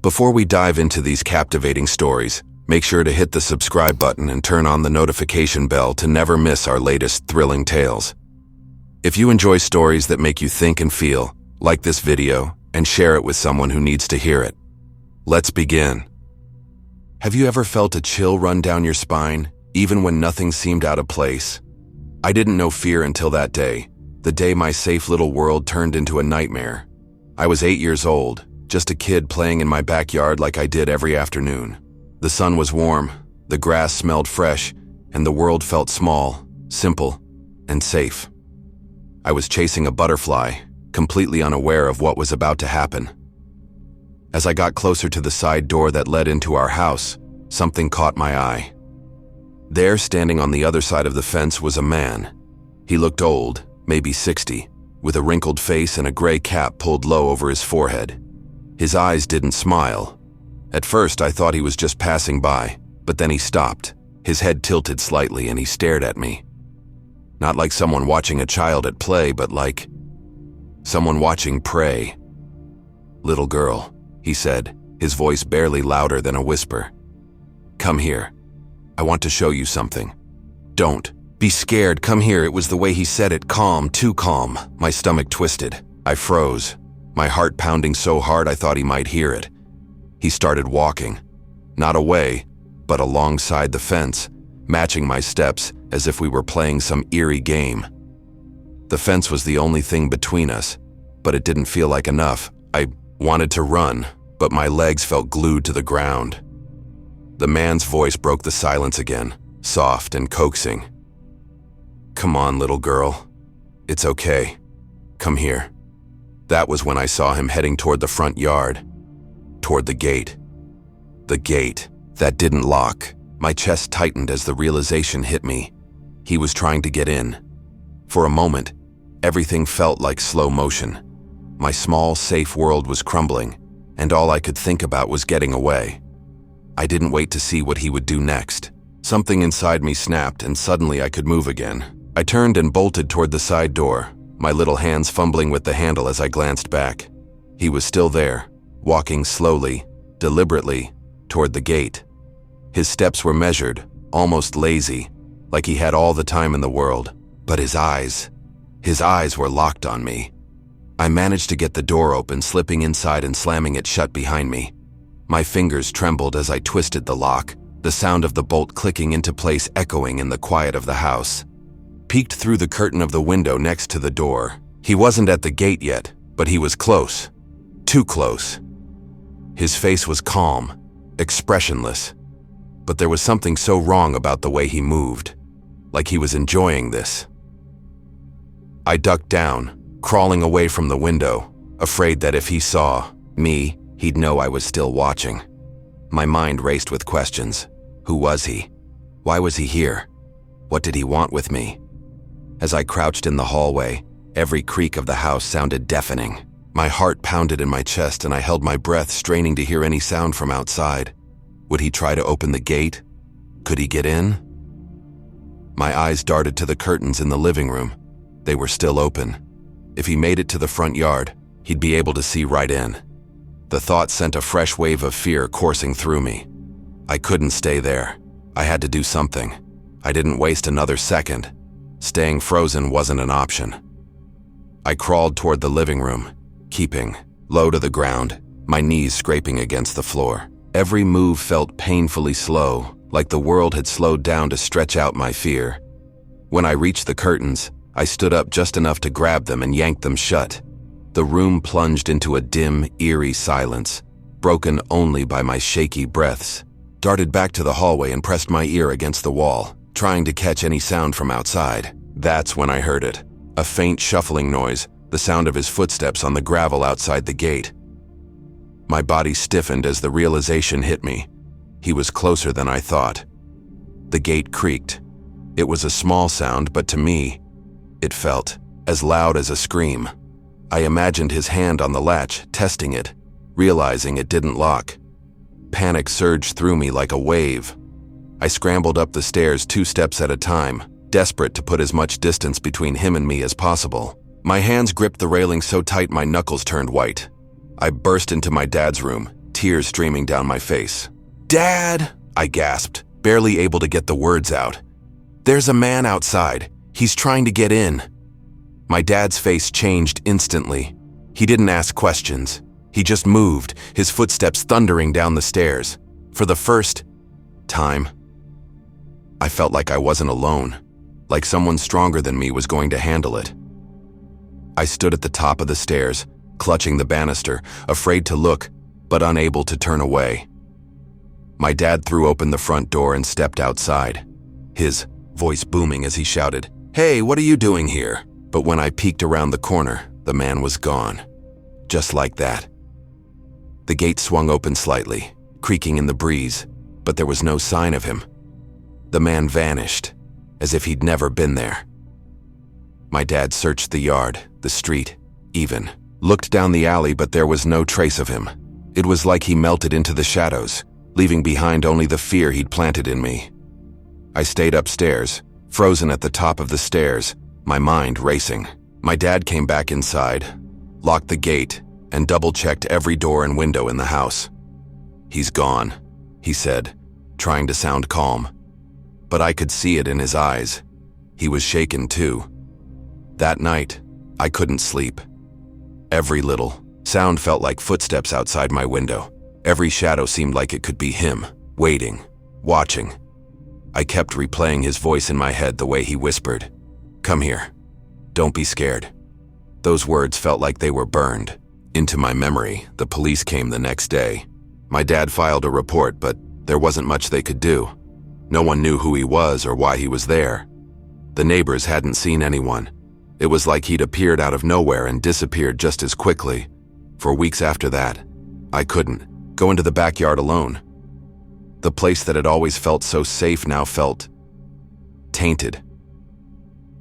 Before we dive into these captivating stories, make sure to hit the subscribe button and turn on the notification bell to never miss our latest thrilling tales. If you enjoy stories that make you think and feel, like this video and share it with someone who needs to hear it. Let's begin. Have you ever felt a chill run down your spine, even when nothing seemed out of place? I didn't know fear until that day, the day my safe little world turned into a nightmare. I was 8 years old, just a kid playing in my backyard like I did every afternoon. The sun was warm, the grass smelled fresh, and the world felt small, simple, and safe. I was chasing a butterfly, completely unaware of what was about to happen. As I got closer to the side door that led into our house, something caught my eye. There, standing on the other side of the fence, was a man. He looked old, maybe 60, with a wrinkled face and a gray cap pulled low over his forehead. His eyes didn't smile. At first, I thought he was just passing by, but then he stopped. His head tilted slightly and he stared at me. Not like someone watching a child at play, but like someone watching prey. "Little girl," he said, his voice barely louder than a whisper. "Come here. I want to show you something. Don't be scared, come here." It was the way he said it, calm, too calm. My stomach twisted. I froze, my heart pounding so hard I thought he might hear it. He started walking, not away, but alongside the fence, matching my steps as if we were playing some eerie game. The fence was the only thing between us, but it didn't feel like enough. I wanted to run, but my legs felt glued to the ground. The man's voice broke the silence again, soft and coaxing. "Come on, little girl. It's okay. Come here." That was when I saw him heading toward the front yard, toward the gate. The gate that didn't lock. My chest tightened as the realization hit me. He was trying to get in. For a moment, everything felt like slow motion. My small, safe world was crumbling, and all I could think about was getting away. I didn't wait to see what he would do next. Something inside me snapped, and suddenly I could move again. I turned and bolted toward the side door, my little hands fumbling with the handle as I glanced back. He was still there, walking slowly, deliberately, toward the gate. His steps were measured, almost lazy, like he had all the time in the world. But his eyes were locked on me. I managed to get the door open, slipping inside and slamming it shut behind me. My fingers trembled as I twisted the lock, the sound of the bolt clicking into place echoing in the quiet of the house. Peeked through the curtain of the window next to the door. He wasn't at the gate yet, but he was close. Too close. His face was calm, expressionless, but there was something so wrong about the way he moved, like he was enjoying this. I ducked down, crawling away from the window, afraid that if he saw me, he'd know I was still watching. My mind raced with questions. Who was he? Why was he here? What did he want with me? As I crouched in the hallway, every creak of the house sounded deafening. My heart pounded in my chest and I held my breath, straining to hear any sound from outside. Would he try to open the gate? Could he get in? My eyes darted to the curtains in the living room. They were still open. If he made it to the front yard, he'd be able to see right in. The thought sent a fresh wave of fear coursing through me. I couldn't stay there. I had to do something. I didn't waste another second. Staying frozen wasn't an option. I crawled toward the living room, keeping low to the ground, my knees scraping against the floor. Every move felt painfully slow, like the world had slowed down to stretch out my fear. When I reached the curtains, I stood up just enough to grab them and yank them shut. The room plunged into a dim, eerie silence, broken only by my shaky breaths. Darted back to the hallway and pressed my ear against the wall, trying to catch any sound from outside. That's when I heard it. A faint shuffling noise, the sound of his footsteps on the gravel outside the gate. My body stiffened as the realization hit me. He was closer than I thought. The gate creaked. It was a small sound, but to me, it felt as loud as a scream. I imagined his hand on the latch, testing it, realizing it didn't lock. Panic surged through me like a wave. I scrambled up the stairs 2 steps at a time, desperate to put as much distance between him and me as possible. My hands gripped the railing so tight my knuckles turned white. I burst into my dad's room, tears streaming down my face. "Dad!" I gasped, barely able to get the words out. "There's a man outside. He's trying to get in." My dad's face changed instantly. He didn't ask questions. He just moved, his footsteps thundering down the stairs. For the first time, I felt like I wasn't alone, like someone stronger than me was going to handle it. I stood at the top of the stairs, clutching the banister, afraid to look, but unable to turn away. My dad threw open the front door and stepped outside, his voice booming as he shouted, "Hey, what are you doing here?" But when I peeked around the corner, the man was gone. Just like that. The gate swung open slightly, creaking in the breeze, but there was no sign of him. The man vanished, as if he'd never been there. My dad searched the yard, the street, even. Looked down the alley, but there was no trace of him. It was like he melted into the shadows, leaving behind only the fear he'd planted in me. I stayed upstairs, frozen at the top of the stairs, my mind racing. My dad came back inside, locked the gate, and double-checked every door and window in the house. "He's gone," he said, trying to sound calm. But I could see it in his eyes. He was shaken too. That night, I couldn't sleep. Every little sound felt like footsteps outside my window. Every shadow seemed like it could be him, waiting, watching. I kept replaying his voice in my head the way he whispered, "Come here. Don't be scared." Those words felt like they were burned into my memory. The police came the next day. My dad filed a report, but there wasn't much they could do. No one knew who he was or why he was there. The neighbors hadn't seen anyone. It was like he'd appeared out of nowhere and disappeared just as quickly. For weeks after that, I couldn't go into the backyard alone. The place that had always felt so safe now felt tainted.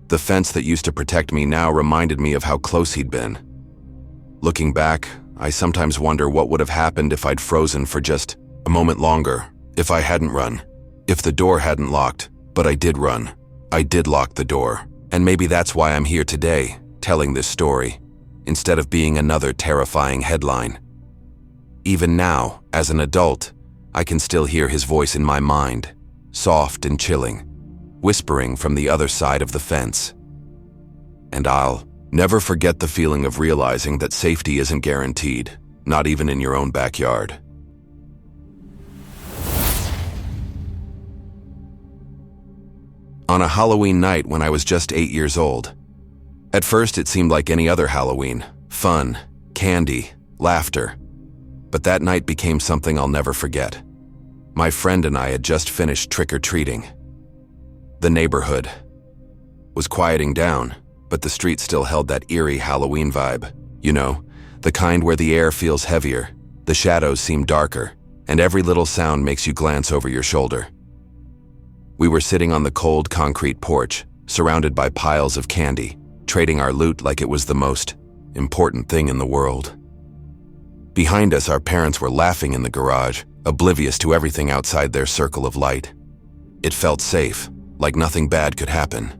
The fence that used to protect me now reminded me of how close he'd been. Looking back, I sometimes wonder what would have happened if I'd frozen for just a moment longer, if I hadn't run, if the door hadn't locked. But I did run. I did lock the door. And maybe that's why I'm here today, telling this story, instead of being another terrifying headline. Even now, as an adult, I can still hear his voice in my mind, soft and chilling, whispering from the other side of the fence. And I'll never forget the feeling of realizing that safety isn't guaranteed, not even in your own backyard. On a Halloween night when I was just 8 years old. At first it seemed like any other Halloween, fun, candy, laughter. But that night became something I'll never forget. My friend and I had just finished trick-or-treating. The neighborhood was quieting down, but the street still held that eerie Halloween vibe. You know, the kind where the air feels heavier, the shadows seem darker, and every little sound makes you glance over your shoulder. We were sitting on the cold concrete porch, surrounded by piles of candy, trading our loot like it was the most important thing in the world. Behind us, our parents were laughing in the garage, oblivious to everything outside their circle of light. It felt safe, like nothing bad could happen.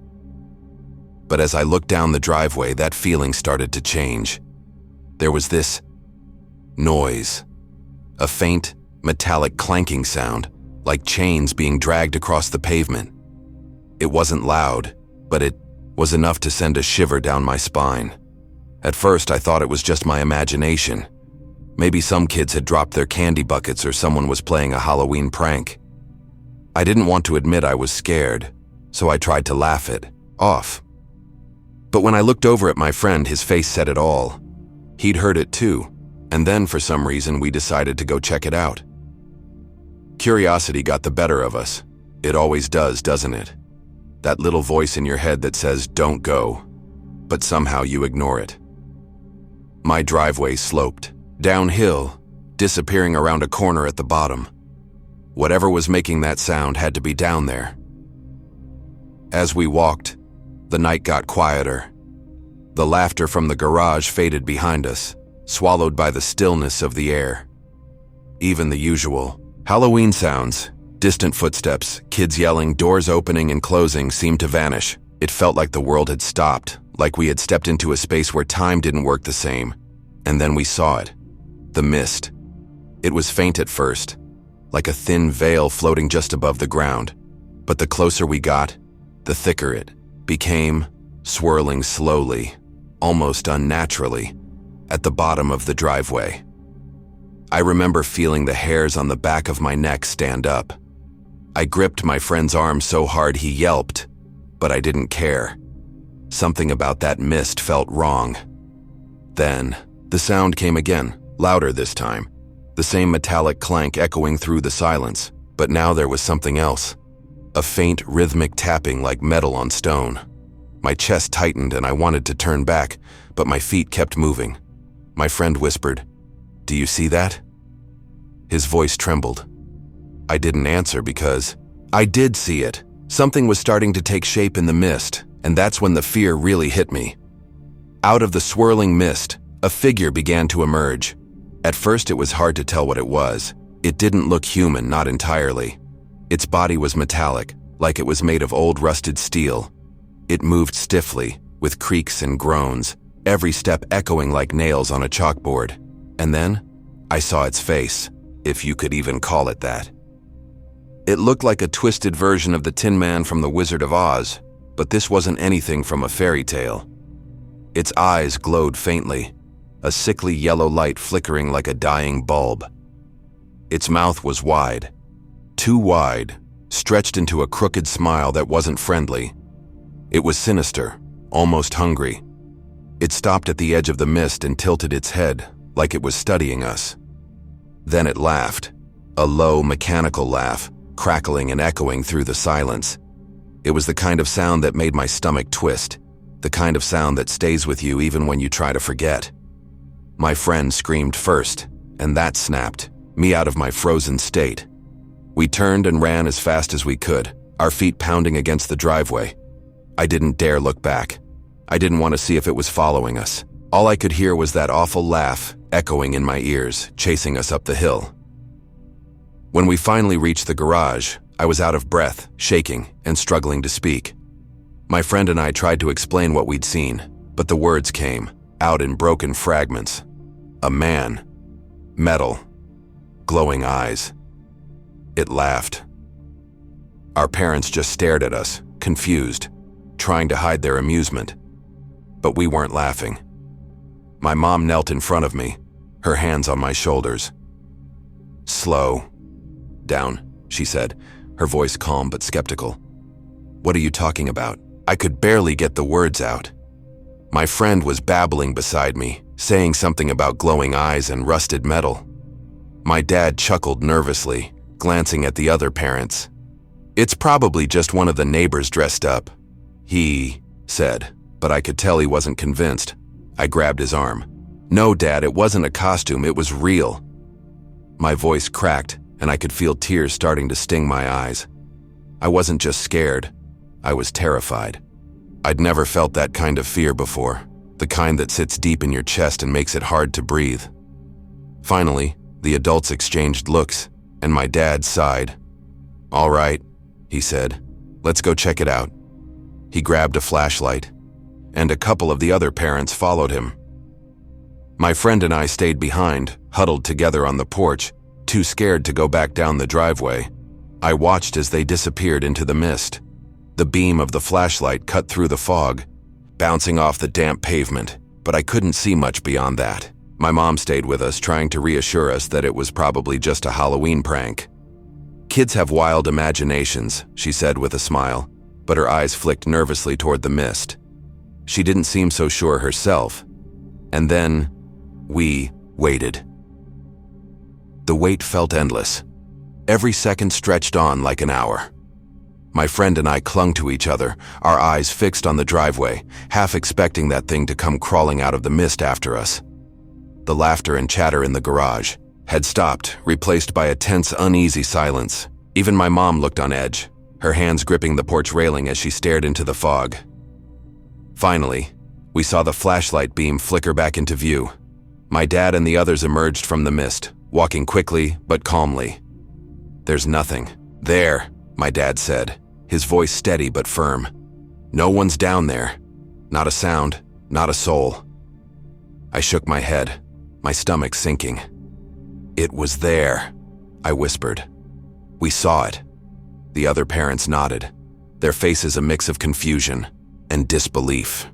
But as I looked down the driveway, that feeling started to change. There was this noise, a faint, metallic clanking sound, like chains being dragged across the pavement. It wasn't loud, but it was enough to send a shiver down my spine. At first, I thought it was just my imagination. Maybe some kids had dropped their candy buckets or someone was playing a Halloween prank. I didn't want to admit I was scared, so I tried to laugh it off. But when I looked over at my friend, his face said it all. He'd heard it too, and then for some reason we decided to go check it out. Curiosity got the better of us. It always does, doesn't it? That little voice in your head that says, "Don't go," but somehow you ignore it. My driveway sloped downhill, disappearing around a corner at the bottom. Whatever was making that sound had to be down there. As we walked, the night got quieter. The laughter from the garage faded behind us, swallowed by the stillness of the air. Even the usual Halloween sounds, distant footsteps, kids yelling, doors opening and closing seemed to vanish. It felt like the world had stopped, like we had stepped into a space where time didn't work the same. And then we saw it. The mist. It was faint at first, like a thin veil floating just above the ground, but the closer we got, the thicker it became, swirling slowly, almost unnaturally, at the bottom of the driveway. I remember feeling the hairs on the back of my neck stand up. I gripped my friend's arm so hard he yelped, but I didn't care. Something about that mist felt wrong. Then, the sound came again, louder this time. The same metallic clank echoing through the silence, but now there was something else. A faint, rhythmic tapping like metal on stone. My chest tightened and I wanted to turn back, but my feet kept moving. My friend whispered, "Do you see that?" His voice trembled. I didn't answer because I did see it. Something was starting to take shape in the mist, and that's when the fear really hit me. Out of the swirling mist, a figure began to emerge. At first it was hard to tell what it was. It didn't look human, not entirely. Its body was metallic, like it was made of old rusted steel. It moved stiffly, with creaks and groans, every step echoing like nails on a chalkboard. And then, I saw its face, if you could even call it that. It looked like a twisted version of the Tin Man from The Wizard of Oz, but this wasn't anything from a fairy tale. Its eyes glowed faintly, a sickly yellow light flickering like a dying bulb. Its mouth was wide, too wide, stretched into a crooked smile that wasn't friendly. It was sinister, almost hungry. It stopped at the edge of the mist and tilted its head, like it was studying us. Then it laughed, a low, mechanical laugh, crackling and echoing through the silence. It was the kind of sound that made my stomach twist, the kind of sound that stays with you even when you try to forget. My friend screamed first, and that snapped me out of my frozen state. We turned and ran as fast as we could, our feet pounding against the driveway. I didn't dare look back. I didn't want to see if it was following us. All I could hear was that awful laugh echoing in my ears, chasing us up the hill. When we finally reached the garage, I was out of breath, shaking, and struggling to speak. My friend and I tried to explain what we'd seen, but the words came out in broken fragments. A man. Metal. Glowing eyes. It laughed. Our parents just stared at us, confused, trying to hide their amusement. But we weren't laughing. My mom knelt in front of me, her hands on my shoulders. "Slow down," she said, her voice calm but skeptical. "What are you talking about?" I could barely get the words out. My friend was babbling beside me, saying something about glowing eyes and rusted metal. My dad chuckled nervously, glancing at the other parents. "It's probably just one of the neighbors dressed up," he said, but I could tell he wasn't convinced. I grabbed his arm. "No, Dad, it wasn't a costume, it was real." My voice cracked, and I could feel tears starting to sting my eyes. I wasn't just scared, I was terrified. I'd never felt that kind of fear before, the kind that sits deep in your chest and makes it hard to breathe. Finally, the adults exchanged looks, and my dad sighed. "All right," he said, "let's go check it out." He grabbed a flashlight, and a couple of the other parents followed him. My friend and I stayed behind, huddled together on the porch, too scared to go back down the driveway. I watched as they disappeared into the mist. The beam of the flashlight cut through the fog, bouncing off the damp pavement, but I couldn't see much beyond that. My mom stayed with us, trying to reassure us that it was probably just a Halloween prank. "Kids have wild imaginations," she said with a smile, but her eyes flicked nervously toward the mist. She didn't seem so sure herself. And then, we waited. The wait felt endless. Every second stretched on like an hour. My friend and I clung to each other, our eyes fixed on the driveway, half expecting that thing to come crawling out of the mist after us. The laughter and chatter in the garage had stopped, replaced by a tense, uneasy silence. Even my mom looked on edge, her hands gripping the porch railing as she stared into the fog. Finally, we saw the flashlight beam flicker back into view. My dad and the others emerged from the mist, walking quickly but calmly. "There's nothing there," my dad said, his voice steady but firm. "No one's down there. Not a sound, not a soul." I shook my head, my stomach sinking. "It was there," I whispered. "We saw it." The other parents nodded, their faces a mix of confusion and disbelief.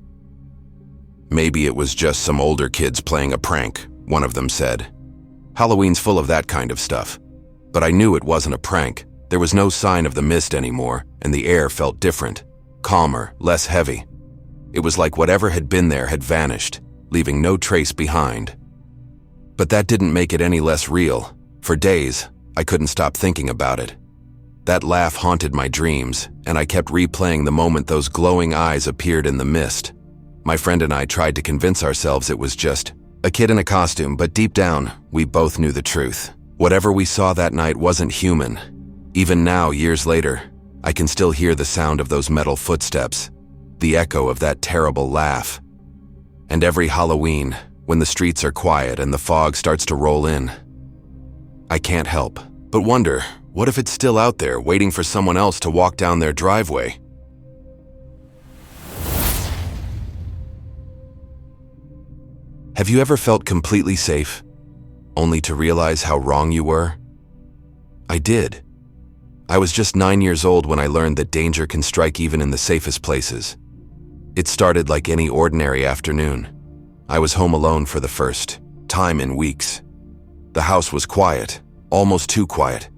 "Maybe it was just some older kids playing a prank," one of them said. "Halloween's full of that kind of stuff." But I knew it wasn't a prank. There was no sign of the mist anymore, and the air felt different, calmer, less heavy. It was like whatever had been there had vanished, leaving no trace behind. But that didn't make it any less real. For days, I couldn't stop thinking about it. That laugh haunted my dreams, and I kept replaying the moment those glowing eyes appeared in the mist. My friend and I tried to convince ourselves it was just a kid in a costume, but deep down, we both knew the truth. Whatever we saw that night wasn't human. Even now, years later, I can still hear the sound of those metal footsteps, the echo of that terrible laugh. And every Halloween, when the streets are quiet and the fog starts to roll in, I can't help but wonder, what if it's still out there waiting for someone else to walk down their driveway? Have you ever felt completely safe, only to realize how wrong you were? I did. I was just 9 years old when I learned that danger can strike even in the safest places. It started like any ordinary afternoon. I was home alone for the first time in weeks. The house was quiet, almost too quiet,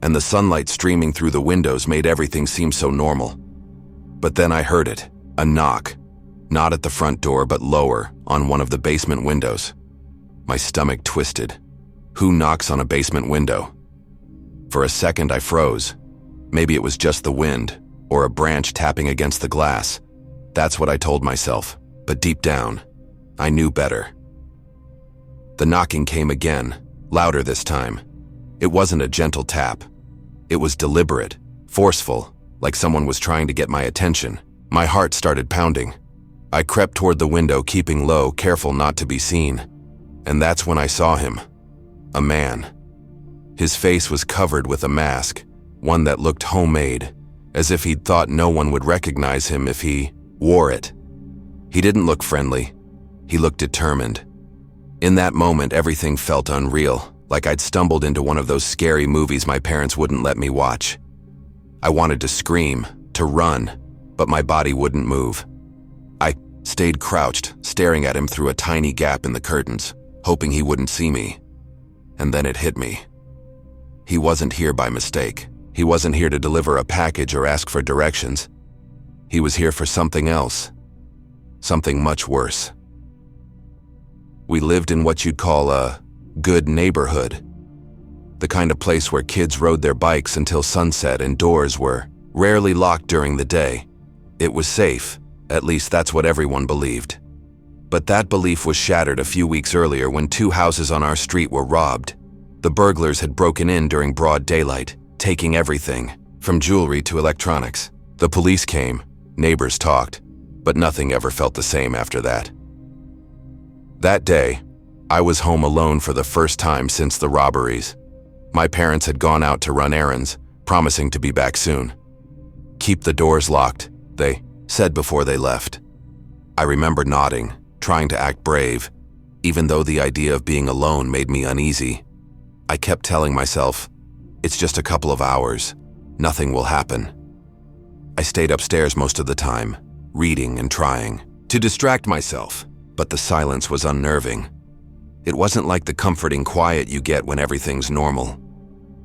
and the sunlight streaming through the windows made everything seem so normal. But then I heard it, a knock, not at the front door but lower, on one of the basement windows. My stomach twisted. Who knocks on a basement window? For a second I froze. Maybe it was just the wind, or a branch tapping against the glass. That's what I told myself, but deep down, I knew better. The knocking came again, louder this time. It wasn't a gentle tap. It was deliberate, forceful, like someone was trying to get my attention. My heart started pounding. I crept toward the window, keeping low, careful not to be seen. And that's when I saw him. A man. His face was covered with a mask, one that looked homemade, as if he'd thought no one would recognize him if he wore it. He didn't look friendly. He looked determined. In that moment, everything felt unreal, like I'd stumbled into one of those scary movies my parents wouldn't let me watch. I wanted to scream, to run, but my body wouldn't move. I stayed crouched, staring at him through a tiny gap in the curtains, hoping he wouldn't see me. And then it hit me. He wasn't here by mistake. He wasn't here to deliver a package or ask for directions. He was here for something else. Something much worse. We lived in what you'd call a good neighborhood. The kind of place where kids rode their bikes until sunset and doors were rarely locked during the day. It was safe, at least that's what everyone believed. But that belief was shattered a few weeks earlier when 2 houses on our street were robbed. The burglars had broken in during broad daylight, taking everything, from jewelry to electronics. The police came, neighbors talked, but nothing ever felt the same after that. That day, I was home alone for the first time since the robberies. My parents had gone out to run errands, promising to be back soon. "Keep the doors locked," they said before they left. I remember nodding, trying to act brave, even though the idea of being alone made me uneasy. I kept telling myself, it's just a couple of hours, nothing will happen. I stayed upstairs most of the time, reading and trying to distract myself, but the silence was unnerving. It wasn't like the comforting quiet you get when everything's normal.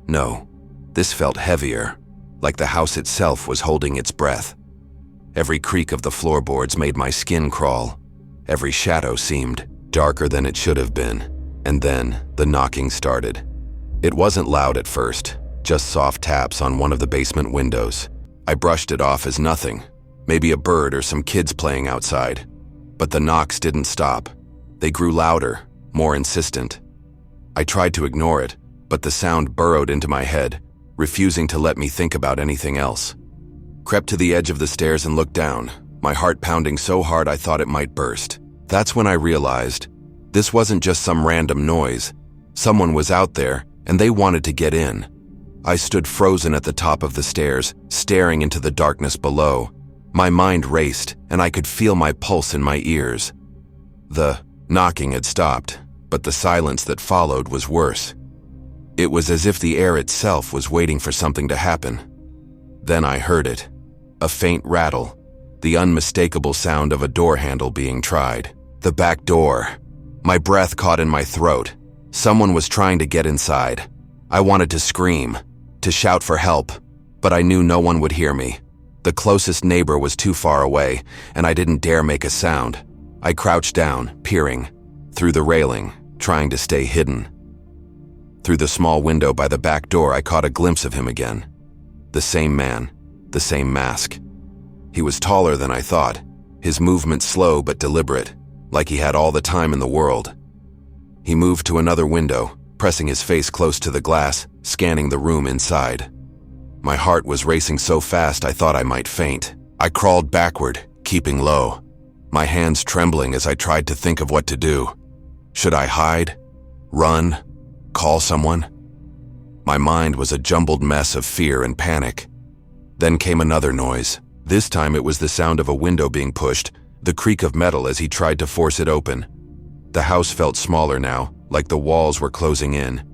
No, this felt heavier, like the house itself was holding its breath. Every creak of the floorboards made my skin crawl. Every shadow seemed darker than it should have been. And then the knocking started. It wasn't loud at first, just soft taps on one of the basement windows. I brushed it off as nothing, maybe a bird or some kids playing outside. But the knocks didn't stop. They grew louder, more insistent. I tried to ignore it, but the sound burrowed into my head, refusing to let me think about anything else. Crept to the edge of the stairs and looked down, my heart pounding so hard I thought it might burst. That's when I realized this wasn't just some random noise. Someone was out there, and they wanted to get in. I stood frozen at the top of the stairs, staring into the darkness below. My mind raced, and I could feel my pulse in my ears. The knocking had stopped, but the silence that followed was worse. It was as if the air itself was waiting for something to happen. Then I heard it. A faint rattle, the unmistakable sound of a door handle being tried. The back door. My breath caught in my throat. Someone was trying to get inside. I wanted to scream, to shout for help, but I knew no one would hear me. The closest neighbor was too far away, and I didn't dare make a sound. I crouched down, peering, through the railing, trying to stay hidden. Through the small window by the back door, I caught a glimpse of him again. The same man, the same mask. He was taller than I thought, his movement slow but deliberate, like he had all the time in the world. He moved to another window, pressing his face close to the glass, scanning the room inside. My heart was racing so fast I thought I might faint. I crawled backward, keeping low, my hands trembling as I tried to think of what to do. Should I hide? Run? Call someone? My mind was a jumbled mess of fear and panic. Then came another noise. This time it was the sound of a window being pushed, the creak of metal as he tried to force it open. The house felt smaller now, like the walls were closing in.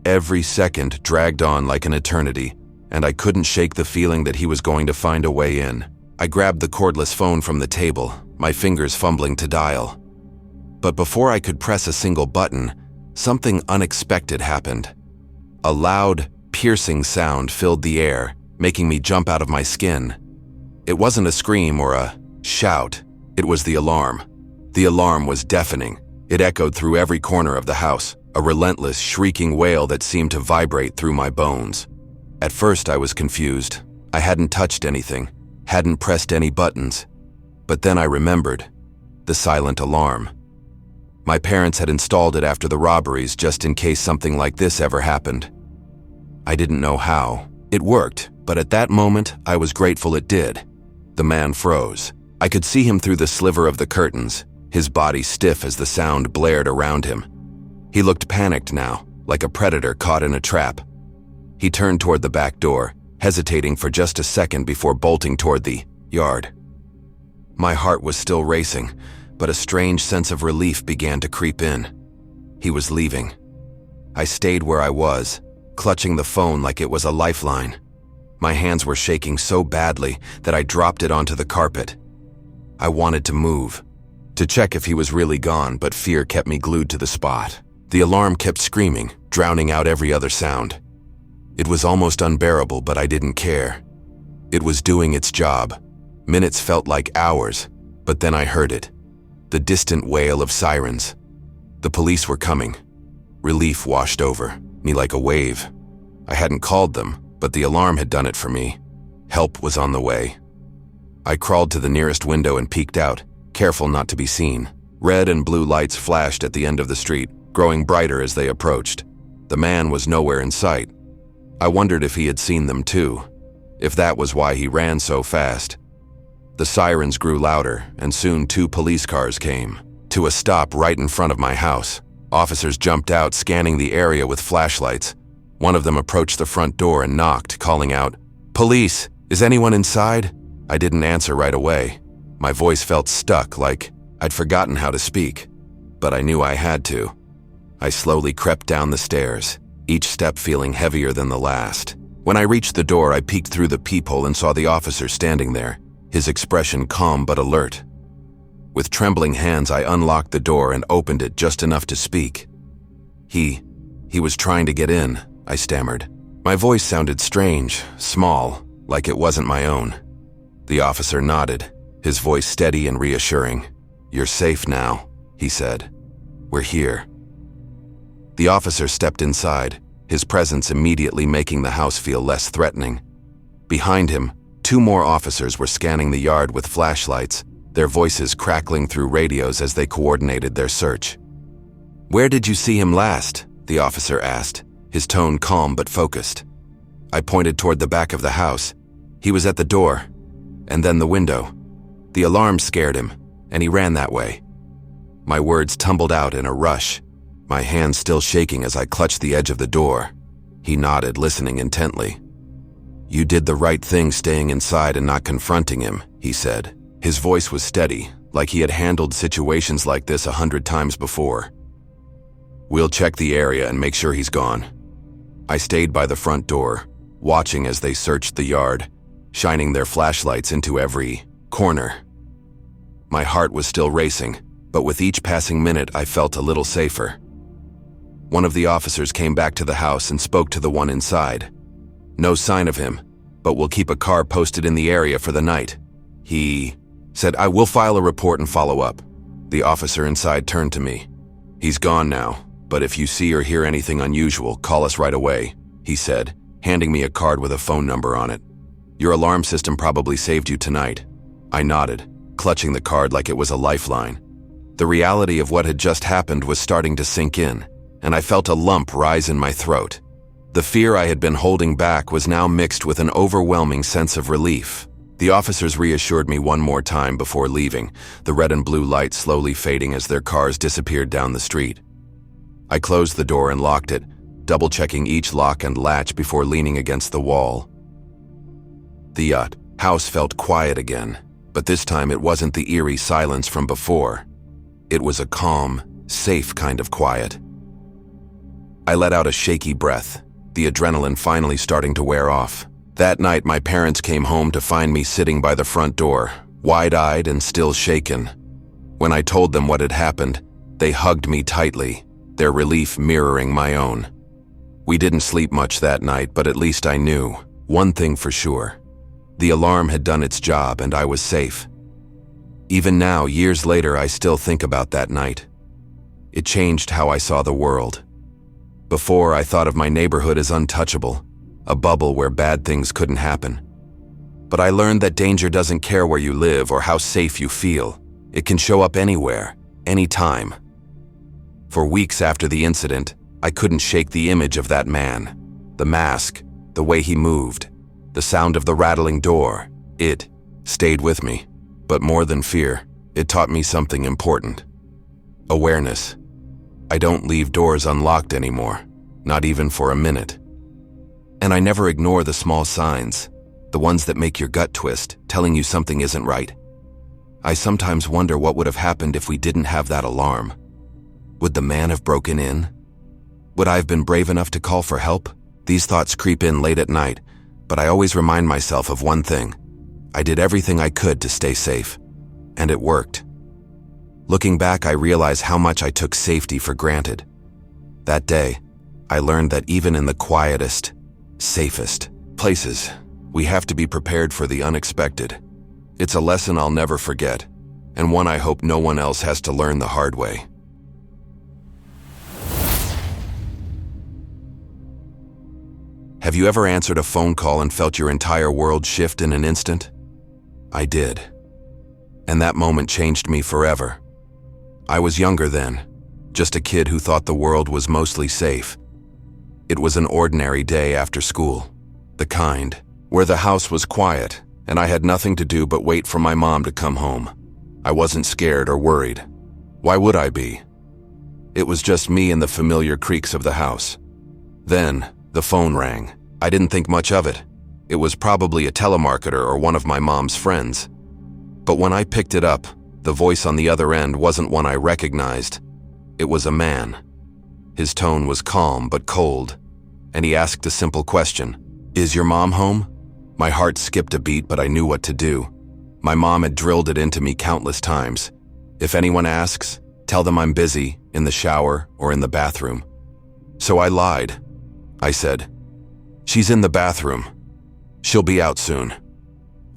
Every second dragged on like an eternity, and I couldn't shake the feeling that he was going to find a way in. I grabbed the cordless phone from the table, my fingers fumbling to dial. But before I could press a single button, something unexpected happened. A loud, piercing sound filled the air, making me jump out of my skin. It wasn't a scream or a shout, it was the alarm. The alarm was deafening. It echoed through every corner of the house, a relentless, shrieking wail that seemed to vibrate through my bones. At first I was confused. I hadn't touched anything, hadn't pressed any buttons. But then I remembered. The silent alarm. My parents had installed it after the robberies just in case something like this ever happened. I didn't know how. It worked, but at that moment I was grateful it did. The man froze. I could see him through the sliver of the curtains, his body stiff as the sound blared around him. He looked panicked now, like a predator caught in a trap. He turned toward the back door, hesitating for just a second before bolting toward the yard. My heart was still racing, but a strange sense of relief began to creep in. He was leaving. I stayed where I was, clutching the phone like it was a lifeline. My hands were shaking so badly that I dropped it onto the carpet. I wanted to move, to check if he was really gone, but fear kept me glued to the spot. The alarm kept screaming, drowning out every other sound. It was almost unbearable, but I didn't care. It was doing its job. Minutes felt like hours, but then I heard it. The distant wail of sirens. The police were coming. Relief washed over me like a wave. I hadn't called them, but the alarm had done it for me. Help was on the way. I crawled to the nearest window and peeked out, careful not to be seen. Red and blue lights flashed at the end of the street, growing brighter as they approached. The man was nowhere in sight. I wondered if he had seen them too, if that was why he ran so fast. The sirens grew louder, and soon 2 police cars came to a stop right in front of my house. Officers jumped out, scanning the area with flashlights. One of them approached the front door and knocked, calling out, "Police, is anyone inside?" I didn't answer right away. My voice felt stuck, like I'd forgotten how to speak, but I knew I had to. I slowly crept down the stairs, each step feeling heavier than the last. When I reached the door, I peeked through the peephole and saw the officer standing there, his expression calm but alert. With trembling hands, I unlocked the door and opened it just enough to speak. He was trying to get in, I stammered. My voice sounded strange, small, like it wasn't my own. The officer nodded, his voice steady and reassuring. "You're safe now," he said. "We're here." The officer stepped inside, his presence immediately making the house feel less threatening. Behind him, 2 more officers were scanning the yard with flashlights, their voices crackling through radios as they coordinated their search. "Where did you see him last?" the officer asked, his tone calm but focused. I pointed toward the back of the house. He was at the door, and then the window. The alarm scared him, and he ran that way. My words tumbled out in a rush, my hands still shaking as I clutched the edge of the door. He nodded, listening intently. "You did the right thing staying inside and not confronting him," he said. His voice was steady, like he had handled situations like this 100 times before. "We'll check the area and make sure he's gone." I stayed by the front door, watching as they searched the yard, shining their flashlights into every corner. My heart was still racing, but with each passing minute I felt a little safer. One of the officers came back to the house and spoke to the one inside. No sign of him, but we'll keep a car posted in the area for the night. He said, I will file a report and follow up. The officer inside turned to me. He's gone now, but if you see or hear anything unusual, call us right away, he said, handing me a card with a phone number on it. Your alarm system probably saved you tonight. I nodded, clutching the card like it was a lifeline. The reality of what had just happened was starting to sink in, and I felt a lump rise in my throat. The fear I had been holding back was now mixed with an overwhelming sense of relief. The officers reassured me one more time before leaving, the red and blue light slowly fading as their cars disappeared down the street. I closed the door and locked it, double-checking each lock and latch before leaning against the wall. The house felt quiet again, but this time it wasn't the eerie silence from before. It was a calm, safe kind of quiet. I let out a shaky breath, the adrenaline finally starting to wear off. That night, my parents came home to find me sitting by the front door, wide-eyed and still shaken. When I told them what had happened, they hugged me tightly, their relief mirroring my own. We didn't sleep much that night, but at least I knew one thing for sure. The alarm had done its job and I was safe. Even now, years later, I still think about that night. It changed how I saw the world. Before, I thought of my neighborhood as untouchable, a bubble where bad things couldn't happen. But I learned that danger doesn't care where you live or how safe you feel. It can show up anywhere, anytime. For weeks after the incident, I couldn't shake the image of that man. The mask, the way he moved, the sound of the rattling door. It stayed with me. But more than fear, it taught me something important. Awareness. I don't leave doors unlocked anymore, not even for a minute. And I never ignore the small signs, the ones that make your gut twist, telling you something isn't right. I sometimes wonder what would have happened if we didn't have that alarm. Would the man have broken in? Would I have been brave enough to call for help? These thoughts creep in late at night, but I always remind myself of one thing. I did everything I could to stay safe, and it worked. Looking back, I realize how much I took safety for granted. That day, I learned that even in the quietest, safest places, we have to be prepared for the unexpected. It's a lesson I'll never forget, and one I hope no one else has to learn the hard way. Have you ever answered a phone call and felt your entire world shift in an instant? I did. And that moment changed me forever. I was younger then, just a kid who thought the world was mostly safe. It was an ordinary day after school, the kind where the house was quiet and I had nothing to do but wait for my mom to come home. I wasn't scared or worried. Why would I be? It was just me and the familiar creaks of the house. Then, the phone rang. I didn't think much of it. It was probably a telemarketer or one of my mom's friends. But when I picked it up, the voice on the other end wasn't one I recognized. It was a man. His tone was calm but cold, and he asked a simple question. Is your mom home? My heart skipped a beat, but I knew what to do. My mom had drilled it into me countless times. If anyone asks, tell them I'm busy, in the shower, or in the bathroom. So I lied. I said, she's in the bathroom. She'll be out soon.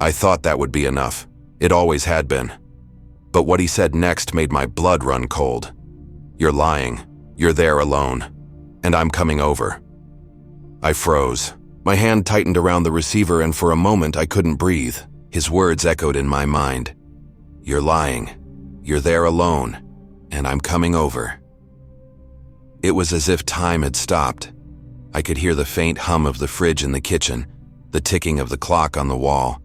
I thought that would be enough. It always had been. But what he said next made my blood run cold. You're lying. You're there alone. And I'm coming over. I froze. My hand tightened around the receiver, and for a moment I couldn't breathe. His words echoed in my mind. You're lying. You're there alone. And I'm coming over. It was as if time had stopped. I could hear the faint hum of the fridge in the kitchen, the ticking of the clock on the wall,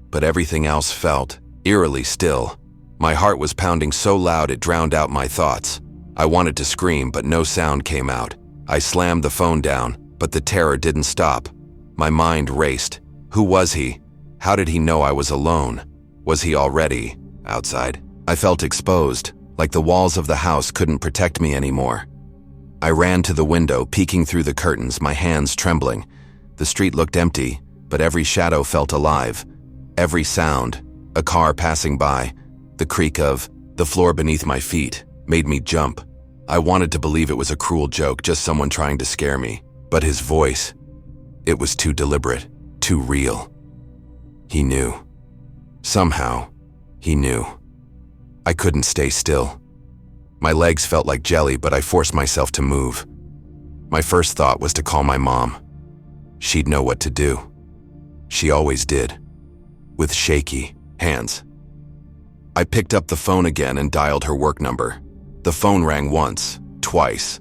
but everything else felt eerily still. My heart was pounding so loud it drowned out my thoughts. I wanted to scream, but no sound came out. I slammed the phone down, but the terror didn't stop. My mind raced. Who was he? How did he know I was alone? Was he already outside? I felt exposed, like the walls of the house couldn't protect me anymore. I ran to the window, peeking through the curtains, my hands trembling. The street looked empty, but every shadow felt alive. Every sound, a car passing by, the creak of the floor beneath my feet, made me jump. I wanted to believe it was a cruel joke, just someone trying to scare me. But his voice, it was too deliberate, too real. He knew. Somehow, he knew. I couldn't stay still. My legs felt like jelly, but I forced myself to move. My first thought was to call my mom. She'd know what to do. She always did. With shaky hands. I picked up the phone again and dialed her work number. The phone rang once, twice,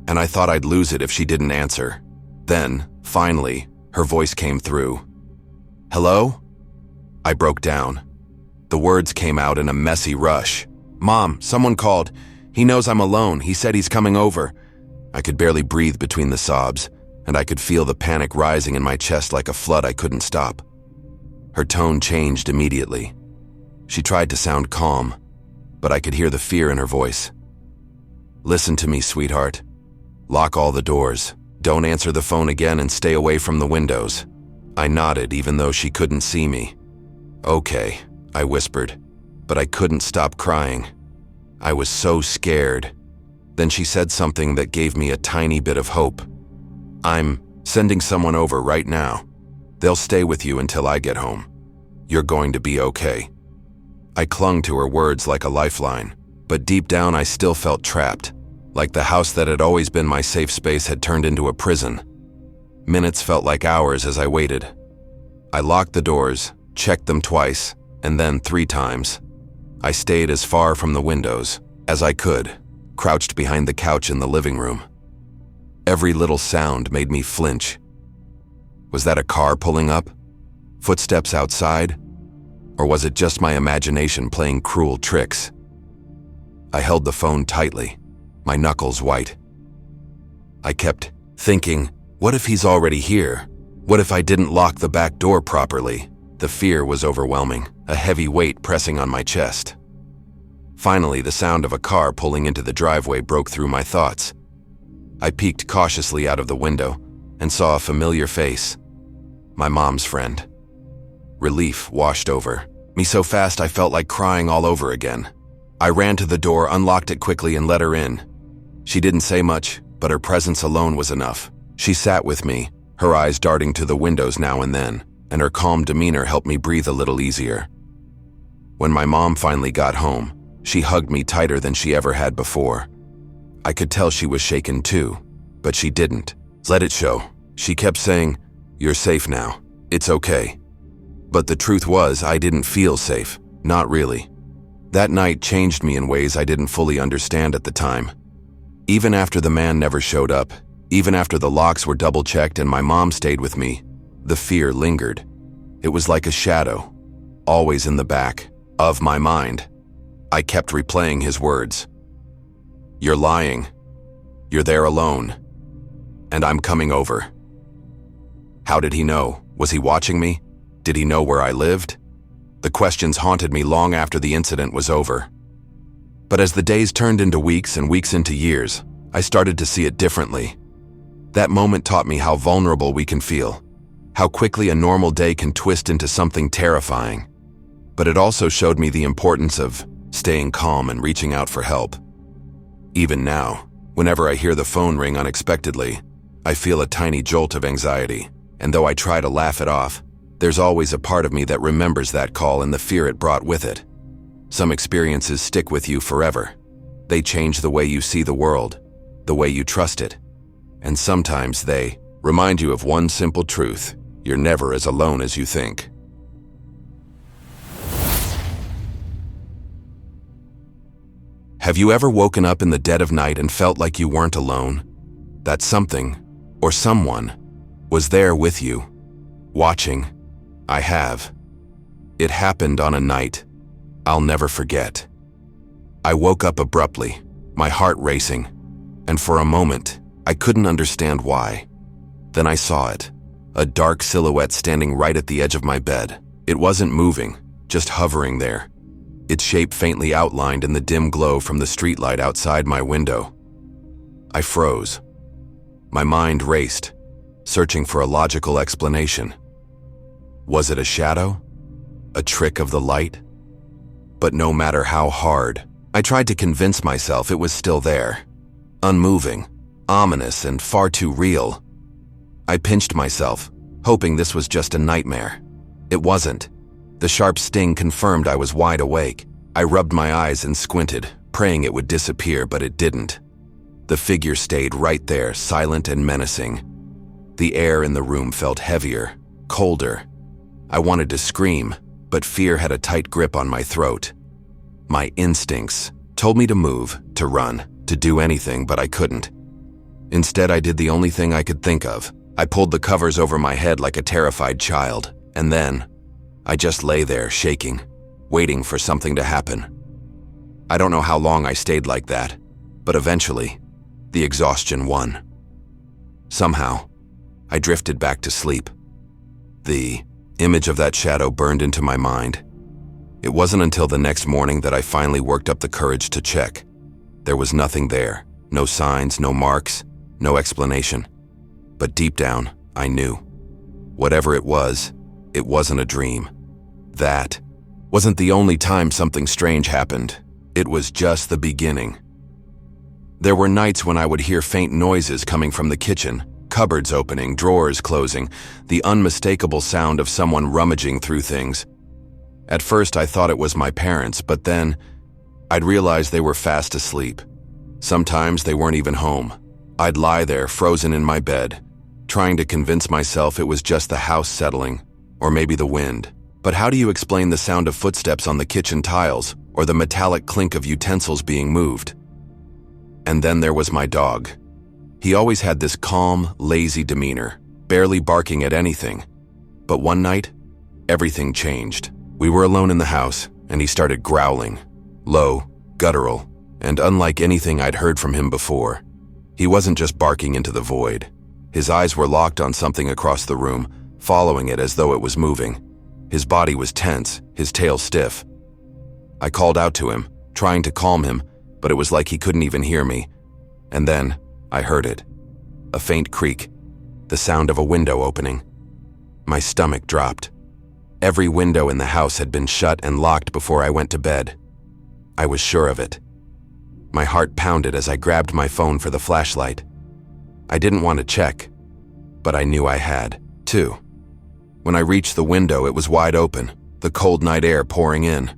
and I thought I'd lose it if she didn't answer. Then, finally, her voice came through. "Hello?" I broke down. The words came out in a messy rush. "Mom, someone called. He knows I'm alone. He said he's coming over." I could barely breathe between the sobs, and I could feel the panic rising in my chest like a flood I couldn't stop. Her tone changed immediately. She tried to sound calm, but I could hear the fear in her voice. "Listen to me, sweetheart. Lock all the doors. Don't answer the phone again and stay away from the windows." I nodded, even though she couldn't see me. "Okay," I whispered, but I couldn't stop crying. I was so scared. Then she said something that gave me a tiny bit of hope. "I'm sending someone over right now. They'll stay with you until I get home. You're going to be okay." I clung to her words like a lifeline, but deep down I still felt trapped, like the house that had always been my safe space had turned into a prison. Minutes felt like hours as I waited. I locked the doors, checked them twice, and then 3 times. I stayed as far from the windows as I could, crouched behind the couch in the living room. Every little sound made me flinch. Was that a car pulling up? Footsteps outside? Or was it just my imagination playing cruel tricks? I held the phone tightly, my knuckles white. I kept thinking, what if he's already here? What if I didn't lock the back door properly? The fear was overwhelming, a heavy weight pressing on my chest. Finally, the sound of a car pulling into the driveway broke through my thoughts. I peeked cautiously out of the window and saw a familiar face. My mom's friend. Relief washed over me so fast I felt like crying all over again. I ran to the door, unlocked it quickly, and let her in. She didn't say much, but her presence alone was enough. She sat with me, her eyes darting to the windows now and then, and her calm demeanor helped me breathe a little easier. When my mom finally got home, she hugged me tighter than she ever had before. I could tell she was shaken too, but she didn't let it show. She kept saying, "You're safe now. It's okay." But the truth was, I didn't feel safe. Not really. That night changed me in ways I didn't fully understand at the time. Even after the man never showed up, even after the locks were double-checked and my mom stayed with me, the fear lingered. It was like a shadow, always in the back of my mind. I kept replaying his words. "You're lying. You're there alone. And I'm coming over." How did he know? Was he watching me? Did he know where I lived? The questions haunted me long after the incident was over. But as the days turned into weeks and weeks into years, I started to see it differently. That moment taught me how vulnerable we can feel, how quickly a normal day can twist into something terrifying. But it also showed me the importance of staying calm and reaching out for help. Even now, whenever I hear the phone ring unexpectedly, I feel a tiny jolt of anxiety, and though I try to laugh it off, there's always a part of me that remembers that call and the fear it brought with it. Some experiences stick with you forever. They change the way you see the world, the way you trust it. And sometimes they remind you of one simple truth: you're never as alone as you think. Have you ever woken up in the dead of night and felt like you weren't alone? That something, or someone, was there with you, watching? I have. It happened on a night I'll never forget. I woke up abruptly, my heart racing, and for a moment, I couldn't understand why. Then I saw it, a dark silhouette standing right at the edge of my bed. It wasn't moving, just hovering there, its shape faintly outlined in the dim glow from the streetlight outside my window. I froze. My mind raced, searching for a logical explanation. Was it a shadow? A trick of the light? But no matter how hard, I tried to convince myself it was still there. Unmoving, ominous, and far too real. I pinched myself, hoping this was just a nightmare. It wasn't. The sharp sting confirmed I was wide awake. I rubbed my eyes and squinted, praying it would disappear, but it didn't. The figure stayed right there, silent and menacing. The air in the room felt heavier, colder. I wanted to scream, but fear had a tight grip on my throat. My instincts told me to move, to run, to do anything, but I couldn't. Instead, I did the only thing I could think of. I pulled the covers over my head like a terrified child, and then I just lay there, shaking, waiting for something to happen. I don't know how long I stayed like that, but eventually, the exhaustion won. Somehow, I drifted back to sleep. The image of that shadow burned into my mind. It wasn't until the next morning that I finally worked up the courage to check. There was nothing there, no signs, no marks, no explanation. But deep down, I knew. Whatever it wasn't a dream. That wasn't the only time something strange happened. It was just the beginning. There were nights when I would hear faint noises coming from the kitchen, cupboards opening, drawers closing, the unmistakable sound of someone rummaging through things. At first I thought it was my parents, but then I'd realize they were fast asleep. Sometimes they weren't even home. I'd lie there, frozen in my bed, trying to convince myself it was just the house settling, or maybe the wind. But how do you explain the sound of footsteps on the kitchen tiles, or the metallic clink of utensils being moved? And then there was my dog. He always had this calm, lazy demeanor, barely barking at anything. But one night, everything changed. We were alone in the house, and he started growling, low, guttural, and unlike anything I'd heard from him before. He wasn't just barking into the void. His eyes were locked on something across the room, following it as though it was moving. His body was tense, his tail stiff. I called out to him, trying to calm him, but it was like he couldn't even hear me. And then I heard it. A faint creak, the sound of a window opening. My stomach dropped. Every window in the house had been shut and locked before I went to bed. I was sure of it. My heart pounded as I grabbed my phone for the flashlight. I didn't want to check, but I knew I had to. When I reached the window, it was wide open, the cold night air pouring in.